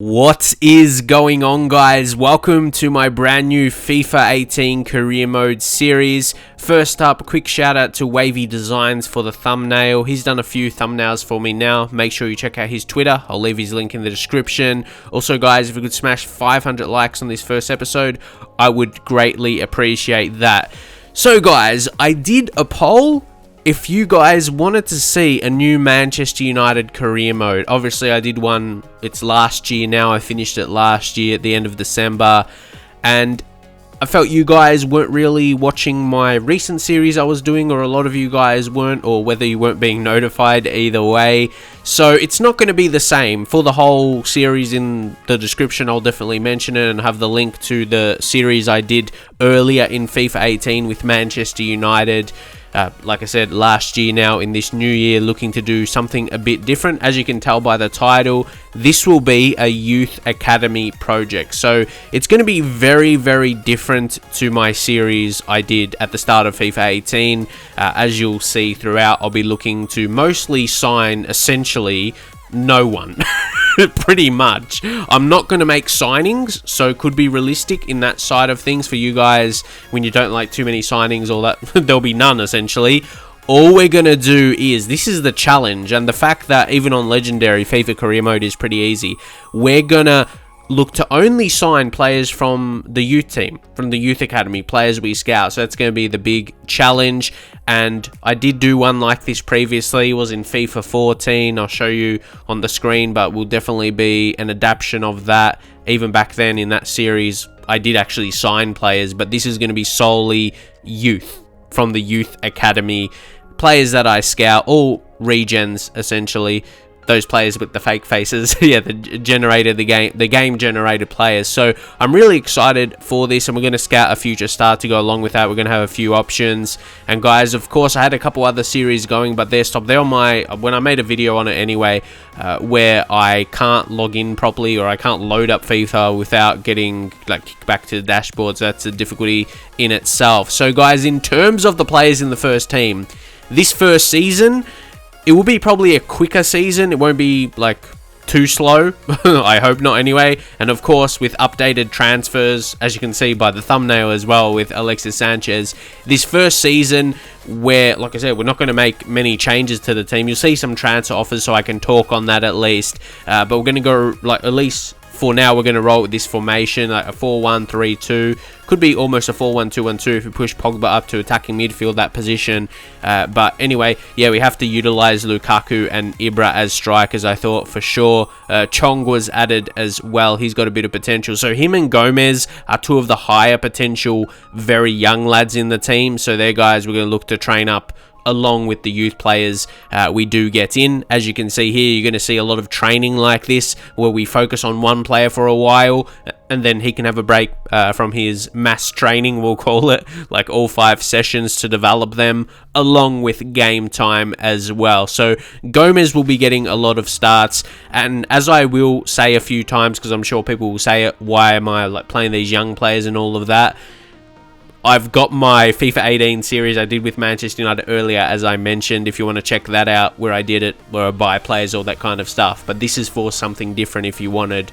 What is going on, guys? Welcome to my brand new FIFA 18 career mode series. First up, quick shout out to Wavy Designs for the thumbnail. He's done a few thumbnails for me now. Make sure you check out his Twitter. I'll leave his link in the description. Also, guys, if we could smash 500 likes on this first episode, I would greatly appreciate that. So, guys, I did a poll. If you guys wanted to see a new Manchester United career mode, obviously I did one, it's last year now, I finished it last year at the end of December, and I felt you guys weren't really watching my recent series I was doing, or a lot of you guys weren't, or whether you weren't being notified, either way. So it's not going to be the same. For the whole series in the description, I'll definitely mention it and have the link to the series I did earlier in FIFA 18 with Manchester United. Like I said, last year, now in this new year, looking to do something a bit different. As you can tell by the title, this will be a youth academy project. So it's going to be very, very different to my series I did at the start of FIFA 18. As you'll see throughout, I'll be looking to mostly sign essentially no one. Pretty much. I'm not going to make signings, so could be realistic in that side of things for you guys. When you don't like too many signings or that, there'll be none essentially. All we're going to do is, this is the challenge, and the fact that even on Legendary, FIFA Career Mode is pretty easy. We're going to look to only sign players from the youth team, from the youth academy, players we scout. So that's going to be the big challenge. And I did do one like this previously. It was in FIFA 14. I'll show you on the screen, but will definitely be an adaptation of that. Even back then in that series, I did actually sign players, but this is going to be solely youth from the youth academy. Players that I scout, all regens essentially. Those players with the fake faces, yeah, the game generated players. So I'm really excited for this, and we're going to scout a future star to go along with that. We're going to have a few options. And guys, of course, I had a couple other series going, but they're stopped. They're on my, when I made a video on it anyway, where I can't log in properly, or I can't load up FIFA without getting like kicked back to the dashboard. So that's a difficulty in itself. So guys, in terms of the players in the first team, this first season, it will be probably a quicker season. It won't be like too slow. I hope not anyway. And of course, with updated transfers, as you can see by the thumbnail as well, with Alexis Sanchez, this first season, where, like I said, we're not going to make many changes to the team. You'll see some transfer offers, so I can talk on that at least. But we're going to go, like, at least for now, we're going to roll with this formation, like a 4-1-3-2. Could be almost a 4-1-2-1-2 if we push Pogba up to attacking midfield, that position. But anyway, yeah, we have to utilize Lukaku and Ibra as strikers, I thought, for sure. Chong was added as well. He's got a bit of potential. So him and Gomez are two of the higher potential, very young lads in the team. So they're guys we're going to look to train up along with the youth players we do get in. As you can see here, you're going to see a lot of training like this, where we focus on one player for a while, and then he can have a break from his mass training, we'll call it, like all 5 sessions to develop them, along with game time as well. So Gomez will be getting a lot of starts, and as I will say a few times, because I'm sure people will say it, why am I like playing these young players and all of that? I've got my FIFA 18 series I did with Manchester United earlier, as I mentioned, if you want to check that out, where I did it, where I buy players, all that kind of stuff. But this is for something different if you wanted,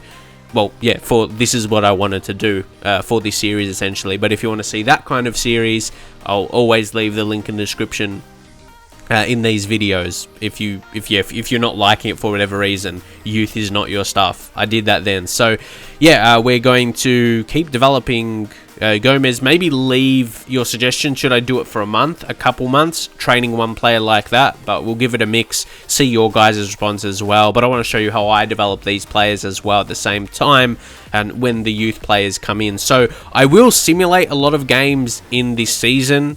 well, yeah, this is what I wanted to do for this series, essentially. But if you want to see that kind of series, I'll always leave the link in the description in these videos. If you're not liking it for whatever reason, youth is not your stuff, I did that then. So yeah, we're going to keep developing Gomez. Maybe leave your suggestion, should I do it for a month, a couple months, training one player like that, but we'll give it a mix, see your guys' response as well. But I want to show you how I develop these players as well at the same time, and when the youth players come in. So I will simulate a lot of games in this season.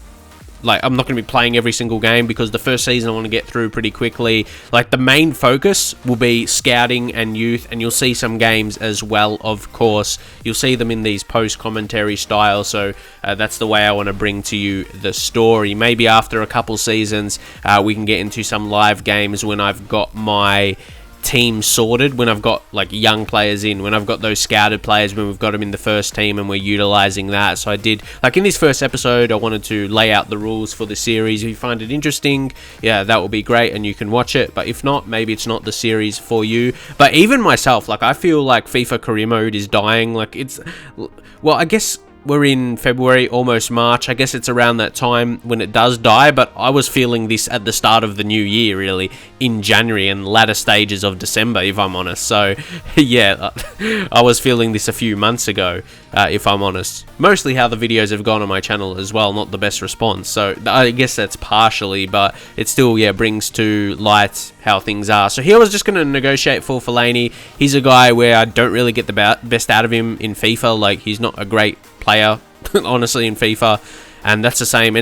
Like, I'm not going to be playing every single game, because the first season I want to get through pretty quickly. Like, the main focus will be scouting and youth, and you'll see some games as well, of course. You'll see them in these post-commentary style, so that's the way I want to bring to you the story. Maybe after a couple seasons, we can get into some live games when I've got my team sorted when I've got like young players in, when I've got those scouted players, when we've got them in the first team and we're utilizing that. So I did, like in this first episode, I wanted to lay out the rules for the series. If you find it interesting, yeah, that will be great and you can watch it. But if not, maybe it's not the series for you. But even myself, like I feel like FIFA career mode is dying. Like it's, well, I guess we're in February, almost March. I guess it's around that time when it does die, but I was feeling this at the start of the new year, really, in January and latter stages of December, if I'm honest. So, yeah, I was feeling this a few months ago, if I'm honest. Mostly how the videos have gone on my channel as well, not the best response. So, I guess that's partially, but it still, yeah, brings to light how things are. So here I was just going to negotiate for Fellaini. He's a guy where I don't really get the best out of him in FIFA. Like, he's not a great player, honestly, in FIFA, and that's the same,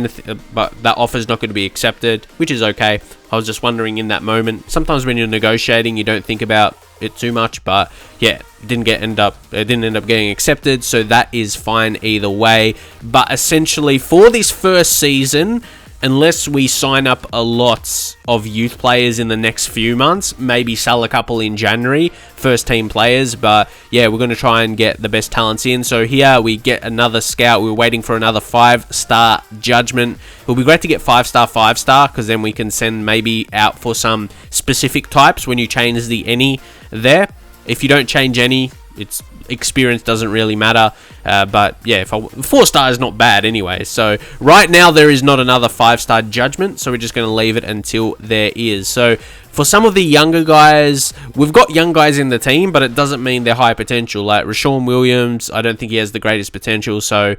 but that offer's not going to be accepted, which is okay. I was just wondering in that moment, sometimes when you're negotiating you don't think about it too much, but yeah, it didn't end up getting accepted, so that is fine either way. But essentially for this first season, unless we sign up a lot of youth players in the next few months, maybe sell a couple in January, first team players, but yeah, we're going to try and get the best talents in. So here we get another scout. We're waiting for another 5-star judgment. It'll be great to get 5-star, 5-star, because then we can send maybe out for some specific types when you change the any there. If you don't change any, it's experience doesn't really matter, but yeah, 4-star is not bad anyway. So right now there is not another 5-star judgment, so we're just going to leave it until there is. So for some of the younger guys, we've got young guys in the team, but it doesn't mean they're high potential. Like Rashawn Williams, I don't think he has the greatest potential, so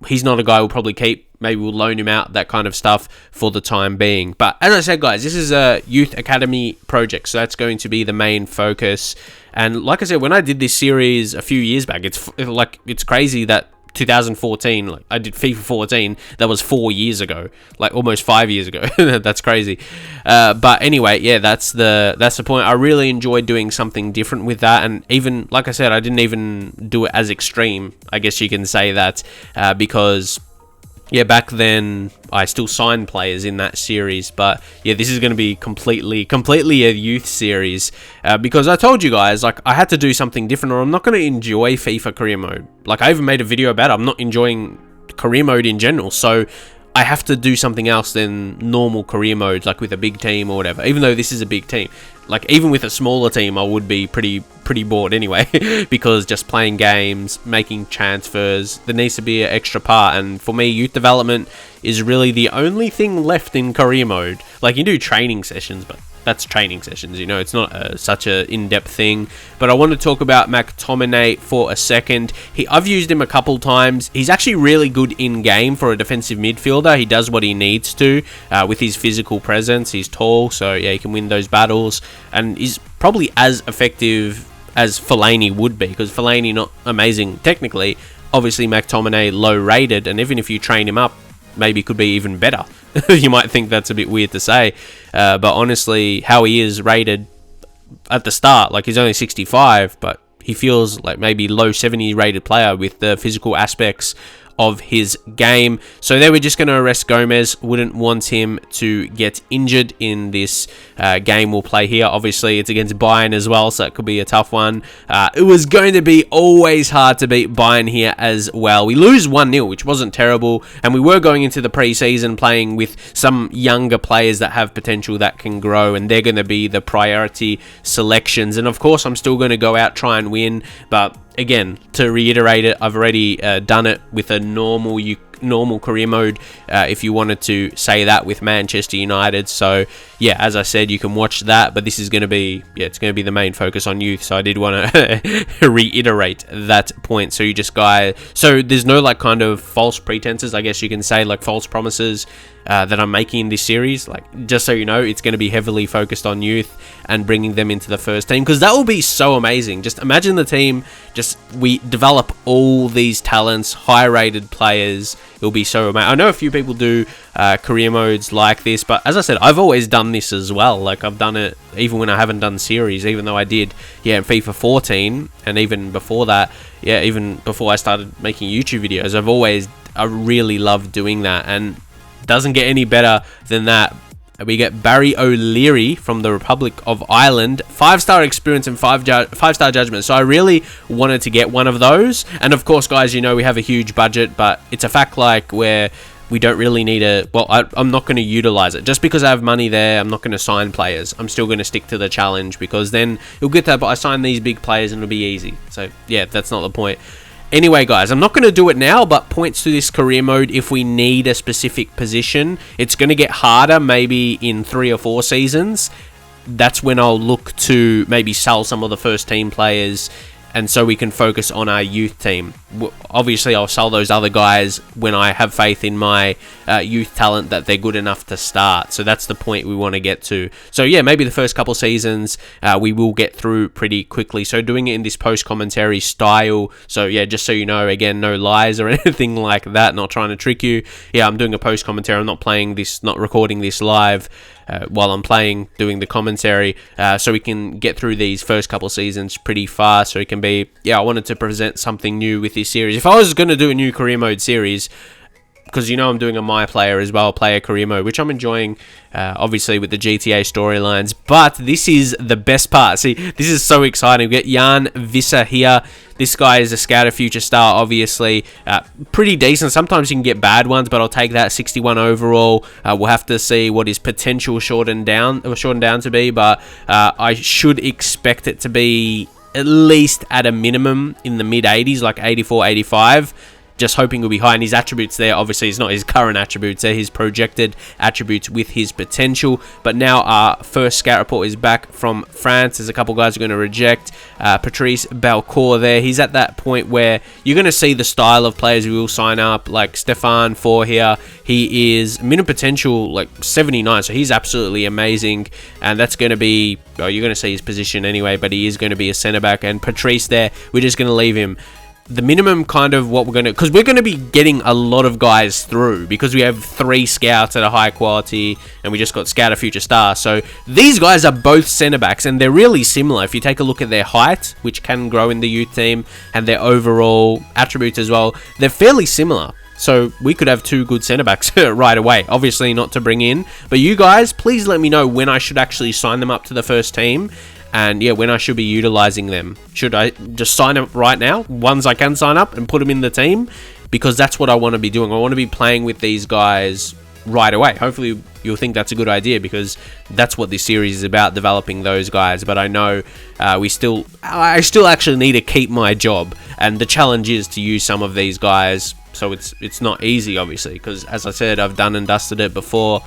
he's not a guy we'll probably keep. Maybe we'll loan him out, that kind of stuff for the time being. But as I said, guys, this is a youth academy project, so that's going to be the main focus. And like I said, when I did this series a few years back, it's crazy that 2014, like I did FIFA 14, that was 4 years ago, like almost 5 years ago. That's crazy. But anyway, yeah, that's the point. I really enjoyed doing something different with that, and even like I said, I didn't even do it as extreme, I guess you can say that, because yeah, back then I still signed players in that series, but yeah, this is going to be completely a youth series, because I told you guys, like, I had to do something different or I'm not going to enjoy FIFA career mode. Like, I even made a video about it. I'm not enjoying career mode in general, so I have to do something else than normal career mode, like with a big team or whatever, even though this is a big team. Like, even with a smaller team, I would be pretty bored anyway, because just playing games, making transfers, there needs to be an extra part, and for me, youth development is really the only thing left in career mode. Like, you do training sessions, but that's training sessions, you know, it's not such a in-depth thing. But I want to talk about McTominay for a second. I've used him a couple times. He's actually really good in-game for a defensive midfielder. He does what he needs to with his physical presence. He's tall, so yeah, he can win those battles, and he's probably as effective as Fellaini would be, because Fellaini not amazing technically. Obviously, McTominay low rated, and even if you train him up, maybe could be even better. You might think that's a bit weird to say, but honestly, how he is rated at the start, like he's only 65, but he feels like maybe low 70 rated player with the physical aspects of his game. So there, we're just going to arrest Gomez. Wouldn't want him to get injured in this game we'll play here. Obviously, it's against Bayern as well, so it could be a tough one. It was going to be always hard to beat Bayern here as well. We lose 1-0, which wasn't terrible, and we were going into the preseason playing with some younger players that have potential that can grow, and they're going to be the priority selections. And of course, I'm still going to go out, try and win, but again, to reiterate it, I've already done it with a normal career mode, if you wanted to say that, with Manchester United. So yeah, as I said, you can watch that, but this is going to be, yeah, it's going to be the main focus on youth. So I did want to reiterate that point. So so there's no like kind of false pretenses, I guess you can say, like false promises that I'm making in this series. Like, just so you know, it's going to be heavily focused on youth and bringing them into the first team, because that will be so amazing. Just imagine the team, we develop all these talents, high rated players. It'll be so amazing. I know a few people do career modes like this, but as I said, I've always done this as well. Like, I've done it even when I haven't done series, even though I did, yeah, in FIFA 14, and even before that, yeah, even before I started making YouTube videos, I really loved doing that, and doesn't get any better than that. We get Barry O'Leary from the Republic of Ireland, 5-star experience and 5-star judgment. So I really wanted to get one of those. And of course, guys, you know we have a huge budget, but it's a fact like where we don't really need I'm not going to utilize it. Just because I have money there, I'm not going to sign players. I'm still going to stick to the challenge, because then you'll get that, but I sign these big players and it'll be easy. So yeah, that's not the point. Anyway, guys, I'm not going to do it now, but points to this career mode if we need a specific position. It's going to get harder maybe in 3 or 4 seasons. That's when I'll look to maybe sell some of the first team players, and so we can focus on our youth team. Obviously, I'll sell those other guys when I have faith in my youth talent that they're good enough to start. So that's the point we want to get to. So yeah, maybe the first couple seasons we will get through pretty quickly. So doing it in this post-commentary style. So yeah, just so you know, again, no lies or anything like that. Not trying to trick you. Yeah, I'm doing a post-commentary. I'm not playing this, not recording this live. While I'm doing the commentary, so we can get through these first couple seasons pretty fast. So it can be, I wanted to present something new with this series. If I was going to do a new career mode series, because you know I'm doing a My Player as well, player career mode, which I'm enjoying, obviously with the GTA storylines, but this is the best part. See, this is so exciting. We get Jan Visser here. This guy is a Scouter Future Star, obviously. Pretty decent. Sometimes you can get bad ones, but I'll take that. 61 overall. We'll have to see what his potential shortened down to be, but I should expect it to be at least at a minimum in the mid-80s, like 84, 85. Just hoping will be high, and his attributes there, obviously it's not his current attributes, they're his projected attributes with his potential. But now our first scout report is back from France. There's a couple guys who are going to reject. Patrice Belcourt there, he's at that point where you're going to see the style of players who will sign up, like Stefan Four here. He is minimum potential like 79, so he's absolutely amazing, and that's going to be, you're going to see his position anyway, but he is going to be a centre back. And Patrice there, we're just going to leave him the minimum kind of what we're going to, because we're going to be getting a lot of guys through, because we have 3 scouts that are high quality, and we just got Scouter Future Star. So these guys are both centre backs, and they're really similar. If you take a look at their height, which can grow in the youth team, and their overall attributes as well, they're fairly similar. So we could have 2 good centre backs right away. Obviously not to bring in, but you guys, please let me know when I should actually sign them up to the first team. And yeah, when I should be utilizing them. Should I just sign up right now? Ones I can sign up and put them in the team? Because that's what I want to be doing. I want to be playing with these guys right away. Hopefully you'll think that's a good idea, because that's what this series is about, developing those guys. But I know I still actually need to keep my job. And the challenge is to use some of these guys. So it's not easy, obviously, because as I said, I've done and dusted it before.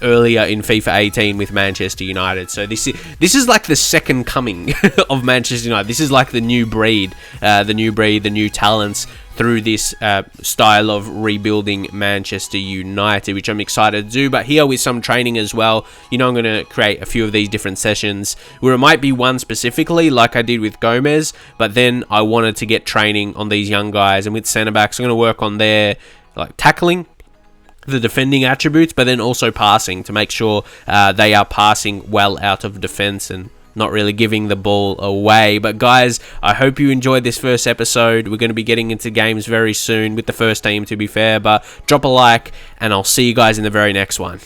Earlier in FIFA 18 with Manchester United. So this is like the second coming of Manchester United. This is like the new breed, the new talents through this style of rebuilding Manchester United, which I'm excited to do. But here with some training as well, you know, I'm going to create a few of these different sessions where it might be one specifically like I did with Gomez, but then I wanted to get training on these young guys. And with centre backs, I'm going to work on their tackling, the defending attributes, but then also passing to make sure they are passing well out of defense and not really giving the ball away. But guys, I hope you enjoyed this first episode. We're going to be getting into games very soon with the first team, to be fair, but drop a like and I'll see you guys in the very next one.